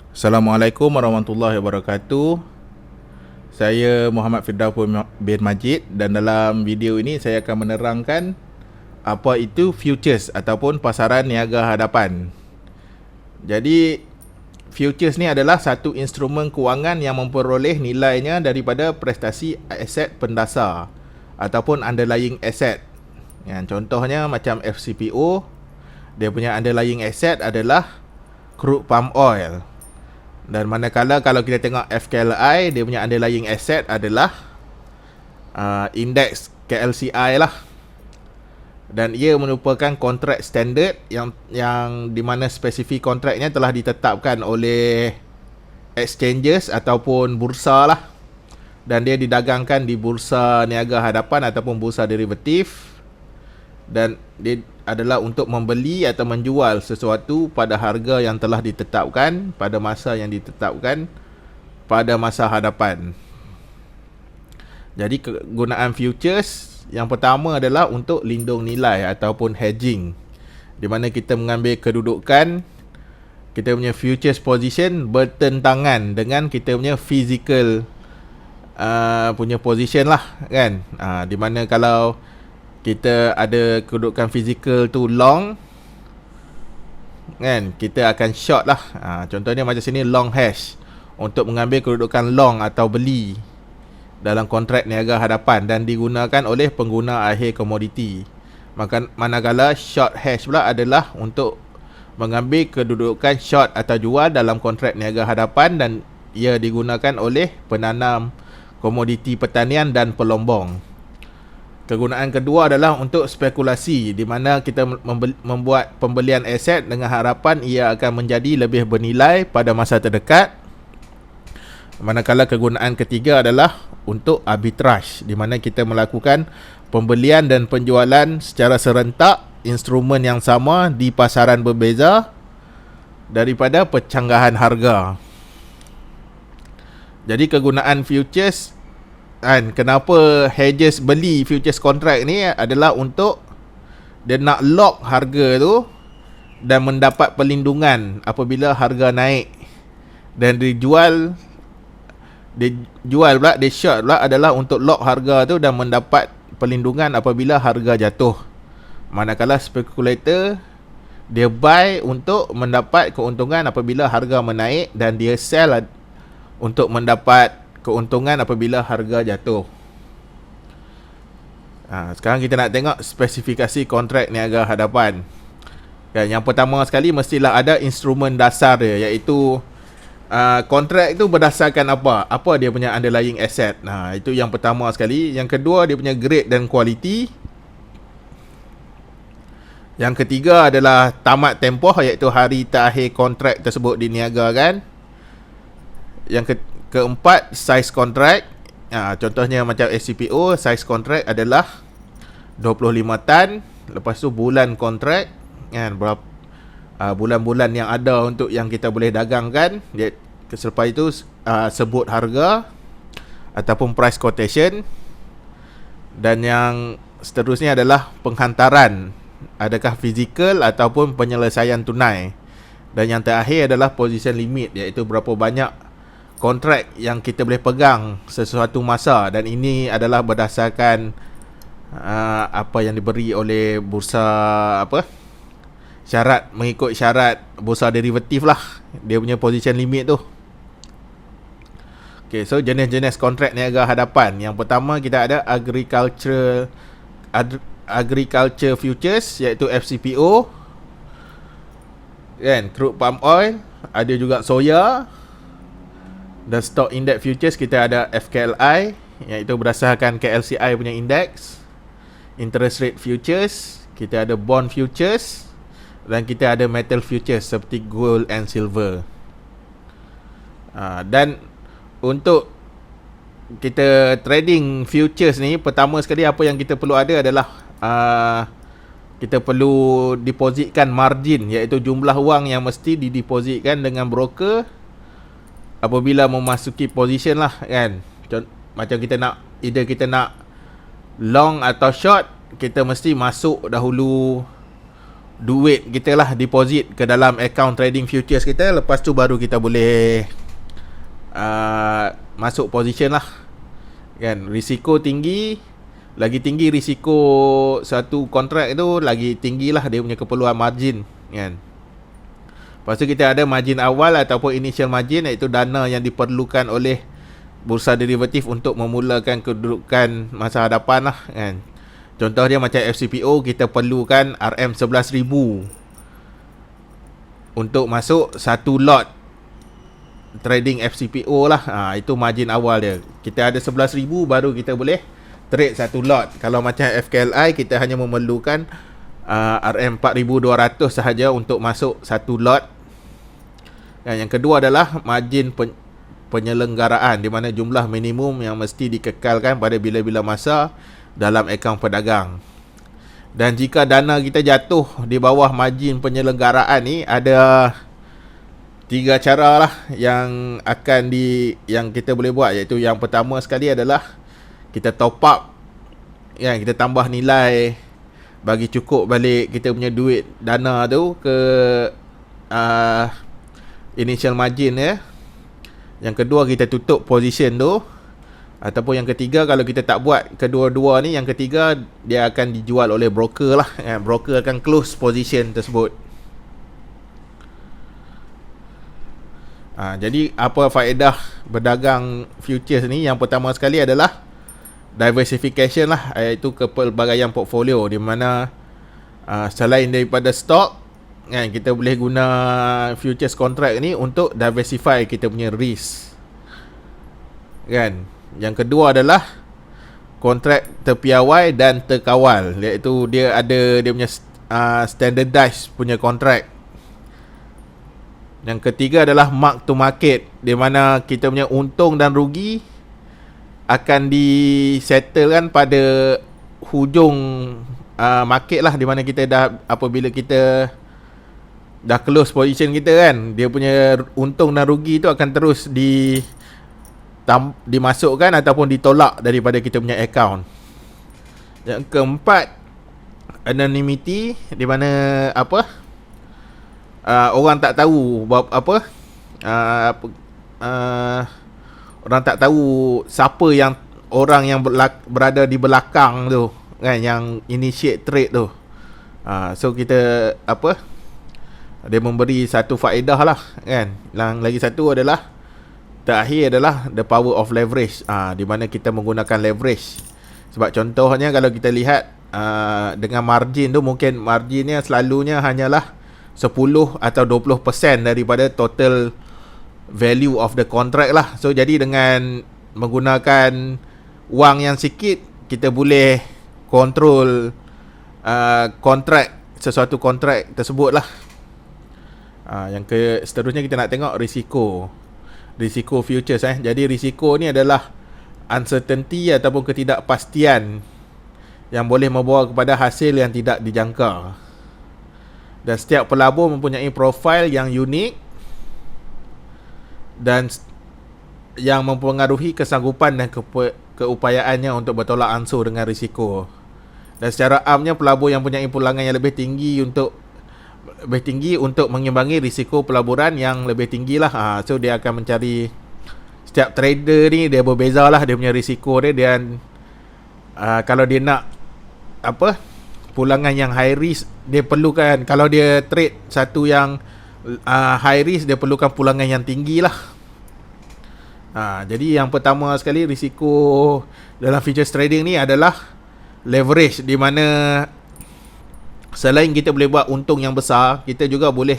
Assalamualaikum warahmatullahi wabarakatuh. Saya Muhammad Firdaus bin Majid dan dalam video ini saya akan menerangkan apa itu futures ataupun pasaran niaga hadapan. Jadi futures ni adalah satu instrumen kewangan yang memperoleh nilainya daripada prestasi aset pendasar ataupun underlying asset. Contohnya macam FCPO, dia punya underlying asset adalah crude palm oil. Dan manakala kalau kita tengok FKLI, dia punya underlying asset adalah indeks KLCI lah. Dan ia merupakan kontrak standard yang di mana spesifik kontraknya telah ditetapkan oleh exchanges ataupun bursa lah. Dan dia didagangkan di bursa niaga hadapan ataupun bursa derivatif. Dan dia adalah untuk membeli atau menjual sesuatu pada harga yang telah ditetapkan pada masa yang ditetapkan pada masa hadapan. Jadi kegunaan futures yang pertama adalah untuk lindung nilai ataupun hedging, di mana kita mengambil kedudukan kita punya futures position bertentangan dengan kita punya physical punya position lah kan. Di mana kalau kita ada kedudukan fizikal tu long kan, kita akan short lah. Contohnya macam sini long hash untuk mengambil kedudukan long atau beli dalam kontrak niaga hadapan dan digunakan oleh pengguna akhir komoditi. Maka manakala short hash pula adalah untuk mengambil kedudukan short atau jual dalam kontrak niaga hadapan dan ia digunakan oleh penanam komoditi pertanian dan pelombong. Kegunaan kedua adalah untuk spekulasi, di mana kita membuat pembelian aset dengan harapan ia akan menjadi lebih bernilai pada masa terdekat. Manakala kegunaan ketiga adalah untuk arbitrage, di mana kita melakukan pembelian dan penjualan secara serentak instrumen yang sama di pasaran berbeza daripada pencanggahan harga. Jadi kegunaan futures kan, kenapa hedges beli futures contract ni adalah untuk dia nak lock harga tu dan mendapat perlindungan apabila harga naik, dan dia short pula adalah untuk lock harga tu dan mendapat perlindungan apabila harga jatuh. Manakala spekulator dia buy untuk mendapat keuntungan apabila harga menaik dan dia sell untuk mendapat keuntungan apabila harga jatuh. Sekarang kita nak tengok spesifikasi kontrak niaga hadapan. Yang pertama sekali mestilah ada instrumen dasar dia, iaitu kontrak itu berdasarkan apa? Apa dia punya underlying asset. Itu yang pertama sekali. Yang kedua, dia punya grade dan kualiti. Yang ketiga adalah tamat tempoh, iaitu hari terakhir kontrak tersebut diniagakan. Yang keempat, size kontrak. Contohnya macam SCPO, size kontrak adalah 25 tan. Lepas tu bulan kontrak kan, berapa bulan-bulan yang ada untuk yang kita boleh dagangkan. Selepas itu sebut harga ataupun price quotation. Dan yang seterusnya adalah penghantaran, adakah fizikal ataupun penyelesaian tunai. Dan yang terakhir adalah position limit, iaitu berapa banyak kontrak yang kita boleh pegang sesuatu masa, dan ini adalah berdasarkan apa yang diberi oleh bursa syarat, mengikut syarat bursa derivatif lah, dia punya position limit tu. Okay, so jenis-jenis kontrak niaga hadapan. Yang pertama kita ada agriculture futures, iaitu FCPO kan, crude palm oil, ada juga soya. Dan stock index futures kita ada FKLI, iaitu berdasarkan KLCI punya index. Interest rate futures, kita ada bond futures, dan kita ada metal futures seperti gold and silver. Dan untuk kita trading futures ni, pertama sekali apa yang kita perlu ada adalah kita perlu depositkan margin, iaitu jumlah wang yang mesti didepositkan dengan broker apabila memasuki position lah kan. Macam kita nak, either kita nak long atau short, kita mesti masuk dahulu duit kita lah deposit ke dalam account trading futures kita. Lepas tu baru kita boleh masuk position lah kan. Risiko tinggi, lagi tinggi risiko satu kontrak tu, lagi tinggi lah dia punya keperluan margin kan. Lepas tu kita ada margin awal ataupun initial margin, iaitu dana yang diperlukan oleh bursa derivatif untuk memulakan kedudukan masa hadapan lah kan. Contoh dia macam FCPO, kita perlukan RM11,000 untuk masuk satu lot trading FCPO lah. Itu margin awal dia. Kita ada 11,000 baru kita boleh trade satu lot. Kalau macam FKLI, kita hanya memerlukan RM4,200 sahaja untuk masuk satu lot. Dan yang kedua adalah margin penyelenggaraan, di mana jumlah minimum yang mesti dikekalkan pada bila-bila masa dalam akaun pedagang. Dan jika dana kita jatuh di bawah margin penyelenggaraan ni, ada 3 cara lah yang kita boleh buat. Iaitu yang pertama sekali adalah kita top up kan, kita tambah nilai bagi cukup balik kita punya duit dana tu ke initial margin ya. Yang kedua, kita tutup position tu. Ataupun yang ketiga, kalau kita tak buat kedua-dua ni, yang ketiga dia akan dijual oleh broker lah. Broker akan close position tersebut. Jadi apa faedah berdagang futures ni? Yang pertama sekali adalah diversification lah, iaitu kepelbagaian portfolio, di mana selain daripada stok kan, kita boleh guna futures contract ni untuk diversify kita punya risk kan. Yang kedua adalah kontrak terpiawai dan terkawal, iaitu dia ada dia punya standardized punya kontrak. Yang ketiga adalah mark to market, di mana kita punya untung dan rugi akan disettlekan pada hujung market lah, di mana kita apabila kita dah close position kita kan, dia punya untung dan rugi tu akan terus dimasukkan ataupun ditolak daripada kita punya account. Yang keempat, anonymity, di mana orang tak tahu orang tak tahu siapa orang yang berada di belakang tu kan, yang initiate trade tu. So kita dia memberi satu faedah lah kan. Yang lagi satu adalah, terakhir adalah the power of leverage, di mana kita menggunakan leverage. Sebab contohnya kalau kita lihat dengan margin tu, mungkin marginnya selalunya hanyalah 10 atau 20% daripada total value of the contract lah. So jadi dengan menggunakan wang yang sikit, kita boleh control sesuatu kontrak tersebut lah. Yang seterusnya kita nak tengok risiko futures Jadi risiko ni adalah uncertainty ataupun ketidakpastian yang boleh membawa kepada hasil yang tidak dijangka. Dan setiap pelabur mempunyai profil yang unik dan yang mempengaruhi kesanggupan dan keupayaannya untuk bertolak ansur dengan risiko. Dan secara amnya, pelabur yang mempunyai pulangan yang lebih tinggi untuk mengimbangi risiko pelaburan yang lebih tinggi lah. So dia akan mencari, setiap trader ni dia berbeza lah dia punya risiko dia. Dan kalau dia nak pulangan yang high risk, dia perlukan, kalau dia trade satu yang high risk, dia perlukan pulangan yang tinggi lah. Jadi yang pertama sekali, risiko dalam futures trading ni adalah leverage, di mana selain kita boleh buat untung yang besar, kita juga boleh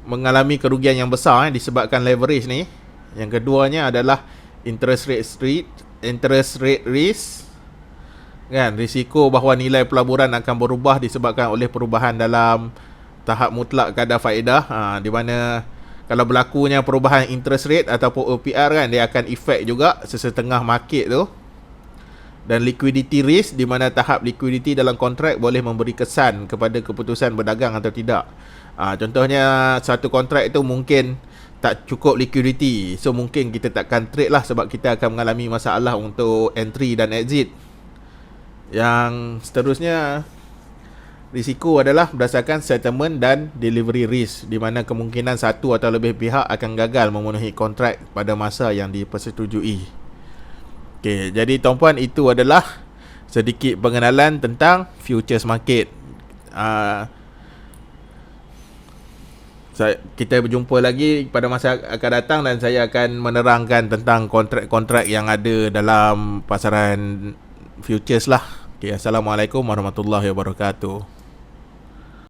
mengalami kerugian yang besar disebabkan leverage ni. Yang keduanya adalah interest rate risk kan, risiko bahawa nilai pelaburan akan berubah disebabkan oleh perubahan dalam tahap mutlak kadar faedah, di mana kalau berlakunya perubahan interest rate ataupun OPR kan, dia akan efek juga sesetengah market tu. Dan liquidity risk, di mana tahap liquidity dalam kontrak boleh memberi kesan kepada keputusan berdagang atau tidak. Contohnya, satu kontrak itu mungkin tak cukup liquidity, so mungkin kita takkan trade lah, sebab kita akan mengalami masalah untuk entry dan exit. Yang seterusnya Risiko adalah berdasarkan settlement dan delivery risk, di mana kemungkinan satu atau lebih pihak akan gagal memenuhi kontrak pada masa yang dipersetujui. Okey, jadi tuan-puan, itu adalah sedikit pengenalan tentang futures market. Kita berjumpa lagi pada masa akan datang dan saya akan menerangkan tentang kontrak-kontrak yang ada dalam pasaran futures lah. Okay, Assalamualaikum warahmatullahi wabarakatuh.